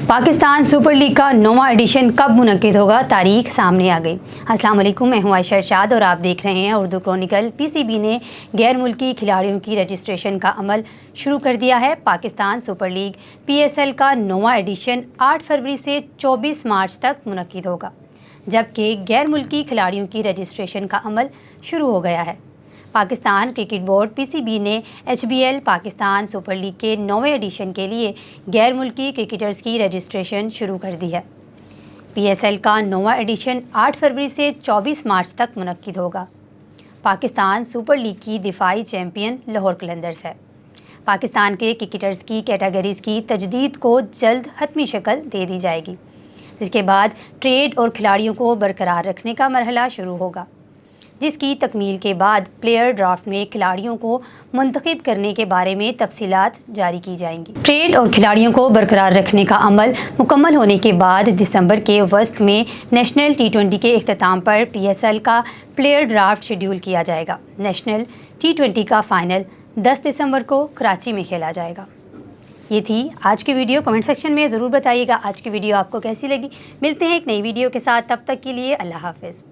Pakistan super league का 9वां addition कब मुनक्किद होगा, तारीख सामने आ गई। अस्सलाम वालेकुम, मैं हूं आयशा इरशाद और आप देख रहे हैं उर्दू क्रॉनिकल। पीसीबी ने गैर मुल्की खिलाड़ियों की रजिस्ट्रेशन का अमल शुरू कर दिया है। पाकिस्तान सुपर लीग PSL का 9वां एडिशन 8 फरवरी से 24 मार्च तक मुनक्किद होगा, जबकि गैर मुल्की खिलाड़ियों की रजिस्ट्रेशन का अमल शुरू हो गया है। पाकिस्तान क्रिकेट बोर्ड PCB ने HBL पाकिस्तान सुपर लीग के 9वें एडिशन के लिए गैर मुल्की क्रिकेटर्स की रजिस्ट्रेशन शुरू कर दी है। PSL का 9वां एडिशन 8 फरवरी से 24 मार्च तक मुनक्किद होगा। पाकिस्तान सुपर लीग की दिफाई चैम्पियन लाहौर कलंदर्स है। पाकिस्तान के क्रिकेटर्स की कैटेगरीज़ की तजदीद को जल्द हतमी शक्ल दे दी जाएगी, जिसके बाद ट्रेड और खिलाड़ियों को बरकरार रखने का मरहला शुरू होगा, जिसकी तकमील के बाद प्लेयर ड्राफ्ट में खिलाड़ियों को मुंतखब करने के बारे में तफसीलात जारी की जाएंगी। ट्रेड और खिलाड़ियों को बरकरार रखने का अमल मुकम्मल होने के बाद दिसंबर के वस्त में नेशनल T20 के इख्तिताम पर PSL का प्लेयर ड्राफ्ट शेड्यूल किया जाएगा। नेशनल T20 का फ़ाइनल 10 दिसंबर को कराची में खेला जाएगा। ये थी आज की वीडियो। कमेंट सेक्शन में ज़रूर बताइएगा आज की वीडियो आपको कैसी लगी। मिलते हैं एक नई वीडियो के साथ, तब तक के लिए अल्लाह हाफ़िज़।